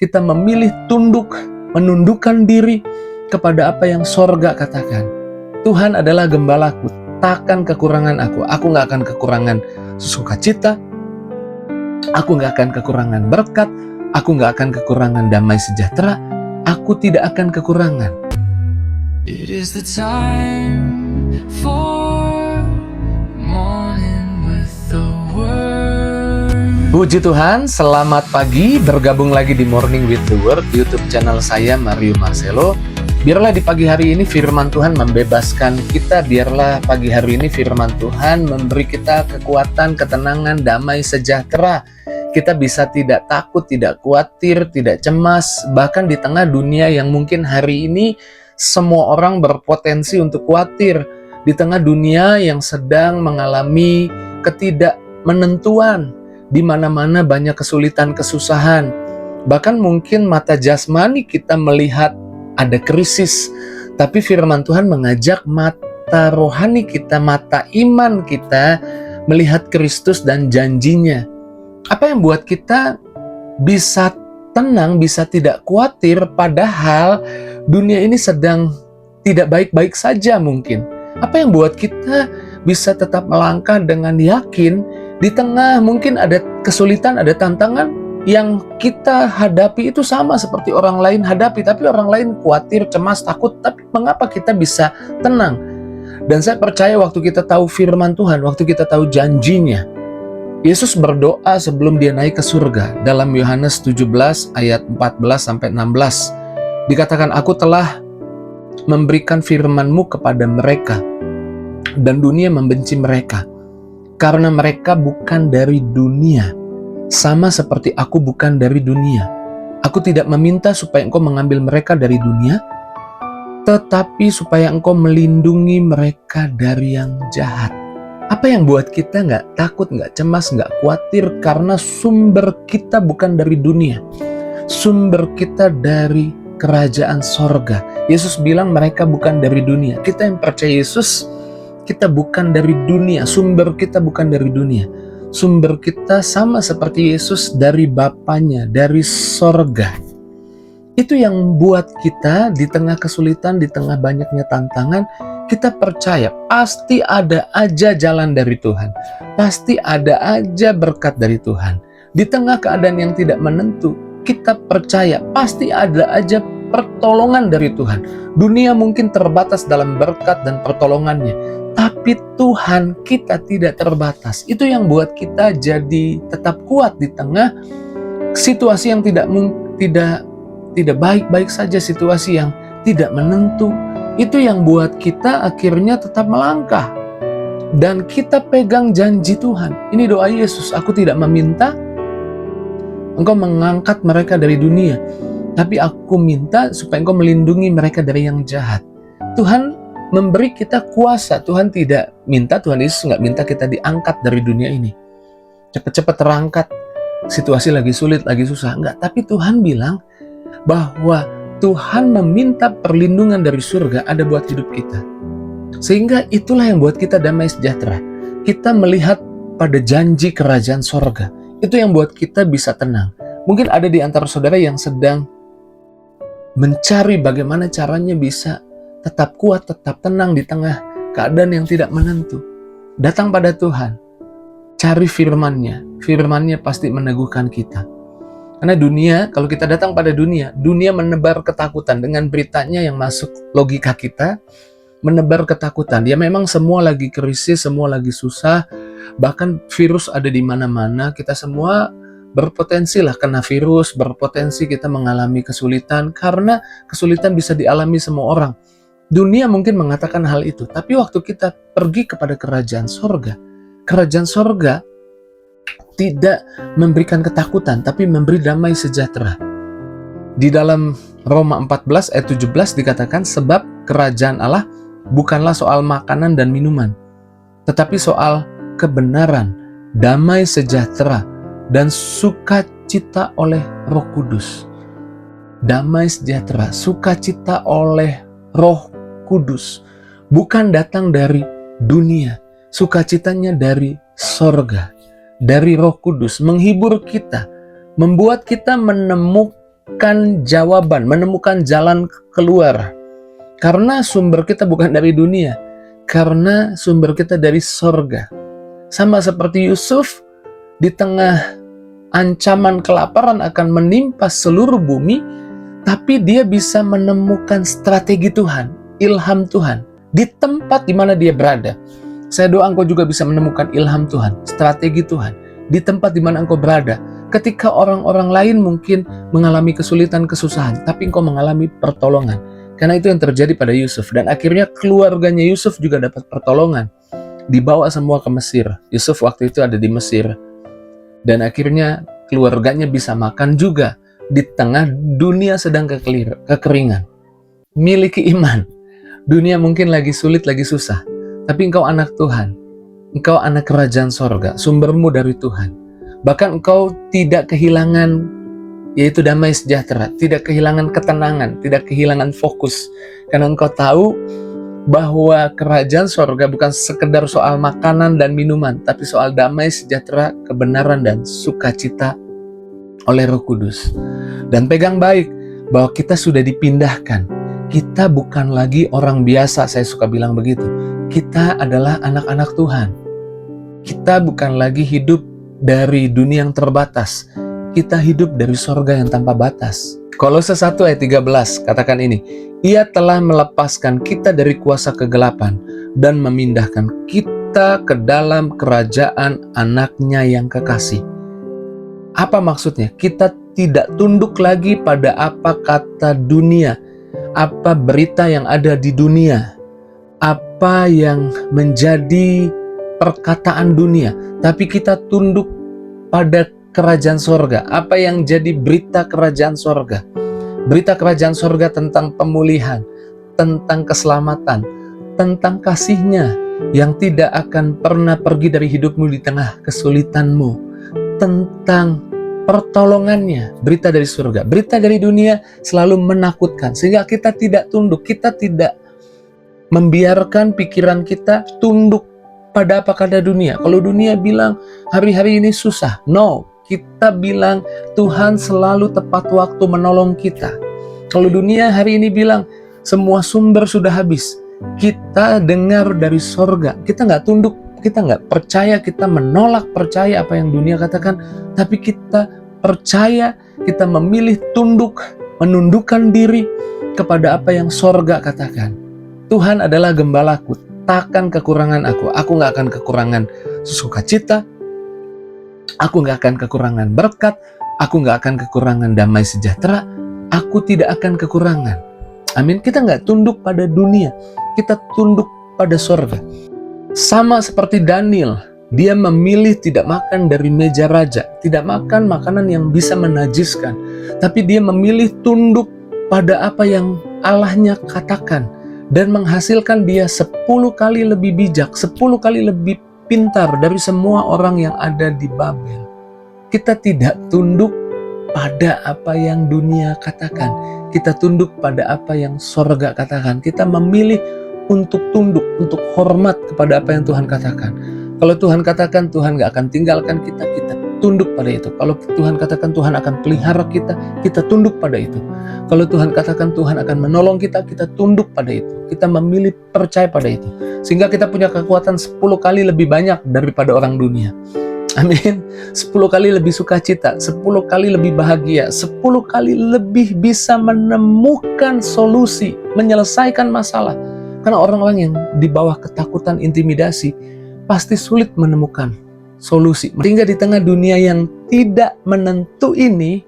kita memilih tunduk, menundukkan diri kepada apa yang sorga katakan. Tuhan adalah gembalaku, takkan kekurangan aku nggak akan kekurangan sukacita, aku nggak akan kekurangan berkat, aku nggak akan kekurangan damai sejahtera, aku tidak akan kekurangan. It is the time for morning with the word. Puji Tuhan, selamat pagi, bergabung lagi di Morning with the Word, YouTube channel saya Mario Marcelo. Biarlah di pagi hari ini firman Tuhan membebaskan kita, biarlah pagi hari ini firman Tuhan memberi kita kekuatan, ketenangan, damai sejahtera. Kita bisa tidak takut, tidak khawatir, tidak cemas, bahkan di tengah dunia yang mungkin hari ini semua orang berpotensi untuk khawatir, di tengah dunia yang sedang mengalami ketidakmenentuan, di mana-mana banyak kesulitan, kesusahan. Bahkan mungkin mata jasmani kita melihat ada krisis, tapi firman Tuhan mengajak mata rohani kita, mata iman kita melihat Kristus dan janjinya. Apa yang buat kita bisa tenang, bisa tidak khawatir, padahal dunia ini sedang tidak baik-baik saja mungkin? Apa yang buat kita bisa tetap melangkah dengan yakin di tengah mungkin ada kesulitan, ada tantangan yang kita hadapi itu sama seperti orang lain hadapi, tapi orang lain khawatir, cemas, takut, tapi mengapa kita bisa tenang? Dan saya percaya waktu kita tahu firman Tuhan, waktu kita tahu janjinya, Yesus berdoa sebelum dia naik ke surga. Dalam Yohanes 17 ayat 14-16 dikatakan, aku telah memberikan firman-Mu kepada mereka, dan dunia membenci mereka, karena mereka bukan dari dunia, sama seperti aku bukan dari dunia. Aku tidak meminta supaya Engkau mengambil mereka dari dunia, tetapi supaya Engkau melindungi mereka dari yang jahat. Apa yang buat kita nggak takut, nggak cemas, nggak khawatir? Karena sumber kita bukan dari dunia. Sumber kita dari kerajaan sorga. Yesus bilang mereka bukan dari dunia. Kita yang percaya Yesus, kita bukan dari dunia. Sumber kita bukan dari dunia. Sumber kita sama seperti Yesus, dari Bapanya, dari sorga. Itu yang buat kita di tengah kesulitan, di tengah banyaknya tantangan, kita percaya pasti ada aja jalan dari Tuhan. Pasti ada aja berkat dari Tuhan. Di tengah keadaan yang tidak menentu, kita percaya pasti ada aja pertolongan dari Tuhan. Dunia mungkin terbatas dalam berkat dan pertolongannya, tapi Tuhan kita tidak terbatas. Itu yang buat kita jadi tetap kuat di tengah situasi yang tidak baik-baik saja, situasi yang tidak menentu. Itu yang buat kita akhirnya tetap melangkah. Dan kita pegang janji Tuhan. Ini doa Yesus, aku tidak meminta Engkau mengangkat mereka dari dunia, tapi aku minta supaya Engkau melindungi mereka dari yang jahat. Tuhan memberi kita kuasa. Tuhan tidak minta, Tuhan Yesus nggak minta kita diangkat dari dunia ini, cepat-cepat terangkat, situasi lagi sulit, lagi susah, enggak. Tapi Tuhan bilang bahwa Tuhan meminta perlindungan dari surga ada buat hidup kita. Sehingga itulah yang buat kita damai sejahtera. Kita melihat pada janji kerajaan sorga. Itu yang buat kita bisa tenang. Mungkin ada di antara saudara yang sedang mencari bagaimana caranya bisa tetap kuat, tetap tenang di tengah keadaan yang tidak menentu. Datang pada Tuhan. Cari firman-Nya. Firman-Nya pasti meneguhkan kita. Karena dunia, kalau kita datang pada dunia, dunia menebar ketakutan dengan beritanya yang masuk logika kita, menebar ketakutan. Ya memang semua lagi krisis, semua lagi susah, bahkan virus ada di mana-mana, kita semua berpotensi lah kena virus, berpotensi kita mengalami kesulitan, karena kesulitan bisa dialami semua orang. Dunia mungkin mengatakan hal itu, tapi waktu kita pergi kepada kerajaan sorga tidak memberikan ketakutan, tapi memberi damai sejahtera. Di dalam Roma 14 ayat 17 dikatakan, sebab kerajaan Allah bukanlah soal makanan dan minuman, tetapi soal kebenaran, damai sejahtera, dan sukacita oleh Roh Kudus. Damai sejahtera, sukacita oleh Roh Kudus. Bukan datang dari dunia, sukacitanya dari sorga, dari Roh Kudus, menghibur kita, membuat kita menemukan menemukan jawaban, menemukan jalan keluar. Karena sumber kita bukan dari dunia, karena sumber kita dari sorga. Sama seperti Yusuf, di tengah ancaman kelaparan akan menimpa seluruh bumi, tapi dia bisa menemukan strategi Tuhan, ilham Tuhan, di tempat di mana dia berada. Saya doa engkau juga bisa menemukan ilham Tuhan, strategi Tuhan, di tempat di mana engkau berada. Ketika orang-orang lain mungkin mengalami kesulitan, kesusahan, tapi engkau mengalami pertolongan. Karena itu yang terjadi pada Yusuf. Dan akhirnya keluarganya Yusuf juga dapat pertolongan. Dibawa semua ke Mesir. Yusuf waktu itu ada di Mesir. Dan akhirnya keluarganya bisa makan juga. Di tengah dunia sedang kekeringan. Miliki iman. Dunia mungkin lagi sulit, lagi susah. Tapi engkau anak Tuhan. Engkau anak kerajaan sorga. Sumbermu dari Tuhan. Bahkan engkau tidak kehilangan, yaitu damai sejahtera, tidak kehilangan ketenangan, tidak kehilangan fokus. Karena engkau tahu bahwa kerajaan sorga bukan sekedar soal makanan dan minuman, tapi soal damai sejahtera, kebenaran, dan sukacita oleh Roh Kudus. Dan pegang baik bahwa kita sudah dipindahkan. Kita bukan lagi orang biasa, saya suka bilang begitu. Kita adalah anak-anak Tuhan. Kita bukan lagi hidup dari dunia yang terbatas. Kita hidup dari sorga yang tanpa batas. Kolose 1 ayat 13 katakan ini, Ia telah melepaskan kita dari kuasa kegelapan dan memindahkan kita ke dalam kerajaan anaknya yang kekasih. Apa maksudnya? Kita tidak tunduk lagi pada apa kata dunia, apa berita yang ada di dunia, apa yang menjadi perkataan dunia, tapi kita tunduk pada kerajaan sorga. Apa yang jadi berita kerajaan sorga? Berita kerajaan sorga tentang pemulihan, tentang keselamatan, tentang kasih-Nya yang tidak akan pernah pergi dari hidupmu di tengah kesulitanmu, tentang pertolongannya. Berita dari surga. Berita dari dunia selalu menakutkan, sehingga kita tidak tunduk, kita tidak membiarkan pikiran kita tunduk pada apa kata dunia. Kalau dunia bilang hari-hari ini susah, no. Kita bilang Tuhan selalu tepat waktu menolong kita. Kalau dunia hari ini bilang semua sumber sudah habis, kita dengar dari sorga. Kita nggak tunduk, kita nggak percaya, kita menolak percaya apa yang dunia katakan, tapi kita percaya, kita memilih tunduk, menundukkan diri kepada apa yang sorga katakan. Tuhan adalah gembalaku, takkan kekurangan aku. Aku nggak akan kekurangan sukacita. Aku nggak akan kekurangan berkat, aku nggak akan kekurangan damai sejahtera, aku tidak akan kekurangan. Amin. Kita nggak tunduk pada dunia, kita tunduk pada sorga. Sama seperti Daniel, dia memilih tidak makan dari meja raja, tidak makan makanan yang bisa menajiskan, tapi dia memilih tunduk pada apa yang Allahnya katakan, dan menghasilkan dia 10 kali lebih bijak, 10 kali lebih pintar dari semua orang yang ada di Babel. Kita tidak tunduk pada apa yang dunia katakan. Kita tunduk pada apa yang sorga katakan. Kita memilih untuk tunduk, untuk hormat kepada apa yang Tuhan katakan. Kalau Tuhan katakan Tuhan gak akan tinggalkan kita, kita tunduk pada itu. Kalau Tuhan katakan Tuhan akan pelihara kita, kita tunduk pada itu. Kalau Tuhan katakan Tuhan akan menolong kita, kita tunduk pada itu. Kita memilih percaya pada itu. Sehingga kita punya kekuatan 10 kali lebih banyak daripada orang dunia. Amin. 10 kali lebih sukacita, 10 kali lebih bahagia, 10 kali lebih bisa menemukan solusi, menyelesaikan masalah. Karena orang-orang yang di bawah ketakutan, intimidasi, pasti sulit menemukan solusi. Sehingga di tengah dunia yang tidak menentu ini,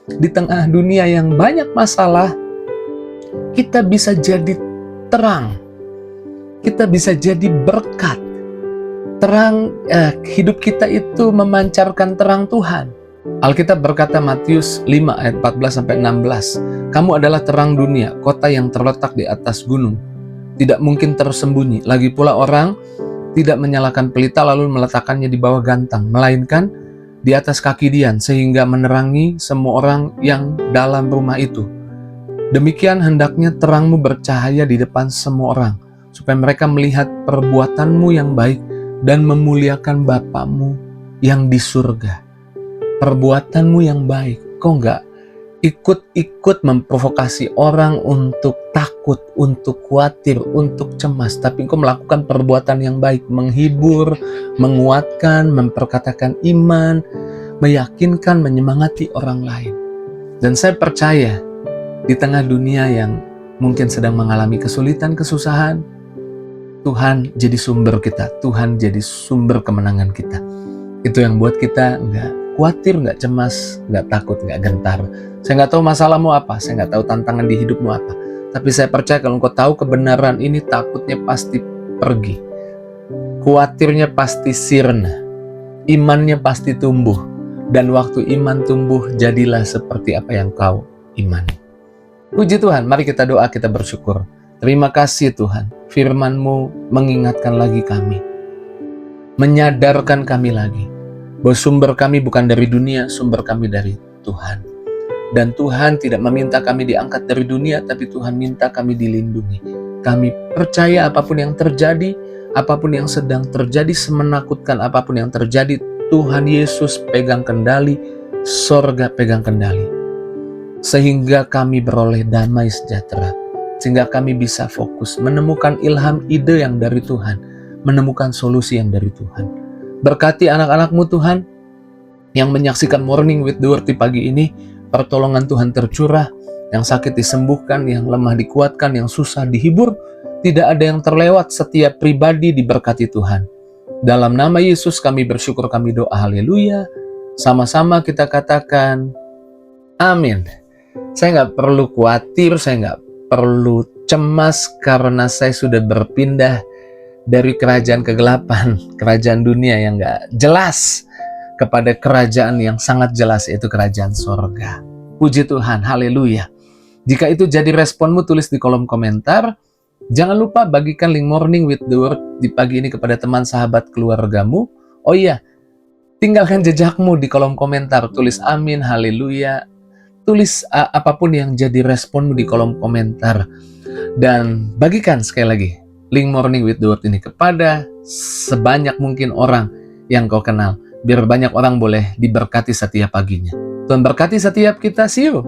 di tengah dunia yang banyak masalah, kita bisa jadi terang. Kita bisa jadi berkat. Terang, hidup kita itu memancarkan terang Tuhan. Alkitab berkata Matius 5 ayat 14-16, kamu adalah terang dunia, kota yang terletak di atas gunung. Tidak mungkin tersembunyi. Lagi pula orang tidak menyalakan pelita lalu meletakkannya di bawah gantang, melainkan di atas kaki dian, sehingga menerangi semua orang yang dalam rumah itu. Demikian hendaknya terangmu bercahaya di depan semua orang, supaya mereka melihat perbuatanmu yang baik dan memuliakan Bapamu yang di surga. Perbuatanmu yang baik. Kok nggak ikut-ikut memprovokasi orang untuk takut, untuk khawatir, untuk cemas, tapi engkau melakukan perbuatan yang baik, menghibur, menguatkan, memperkatakan iman, meyakinkan, menyemangati orang lain. Dan saya percaya di tengah dunia yang mungkin sedang mengalami kesulitan, kesusahan, Tuhan jadi sumber kita, Tuhan jadi sumber kemenangan kita. Itu yang buat kita nggak khawatir, nggak cemas, nggak takut, nggak gentar. Saya nggak tahu masalahmu apa, saya nggak tahu tantangan di hidupmu apa. Tapi saya percaya kalau engkau tahu kebenaran ini, takutnya pasti pergi. Khawatirnya pasti sirna. Imannya pasti tumbuh. Dan waktu iman tumbuh, jadilah seperti apa yang kau imani. Puji Tuhan, mari kita doa, kita bersyukur. Terima kasih Tuhan, firman-Mu mengingatkan lagi kami. Menyadarkan kami lagi bahwa sumber kami bukan dari dunia, sumber kami dari Tuhan. Dan Tuhan tidak meminta kami diangkat dari dunia, tapi Tuhan minta kami dilindungi. Kami percaya apapun yang terjadi, apapun yang sedang terjadi, semenakutkan apapun yang terjadi, Tuhan Yesus pegang kendali, sorga pegang kendali. Sehingga kami beroleh damai sejahtera. Sehingga kami bisa fokus, menemukan ilham ide yang dari Tuhan, menemukan solusi yang dari Tuhan. Berkati anak-anak-Mu Tuhan, yang menyaksikan Morning with the Word di pagi ini, pertolongan Tuhan tercurah, yang sakit disembuhkan, yang lemah dikuatkan, yang susah dihibur, tidak ada yang terlewat, setiap pribadi diberkati Tuhan. Dalam nama Yesus kami bersyukur, kami doa, haleluya. Sama-sama kita katakan, amin. Saya nggak perlu khawatir, saya nggak perlu cemas, karena saya sudah berpindah dari kerajaan kegelapan, kerajaan dunia yang nggak jelas, kepada kerajaan yang sangat jelas, yaitu kerajaan sorga. Puji Tuhan, haleluya. Jika itu jadi responmu, tulis di kolom komentar. Jangan lupa bagikan link Morning with the Word di pagi ini kepada teman, sahabat, keluargamu. Oh iya, tinggalkan jejakmu di kolom komentar. Tulis amin, haleluya. Tulis apapun yang jadi responmu di kolom komentar. Dan bagikan sekali lagi link Morning with the Word ini kepada sebanyak mungkin orang yang kau kenal. Biar banyak orang boleh diberkati setiap paginya. Tuhan berkati setiap kita. See you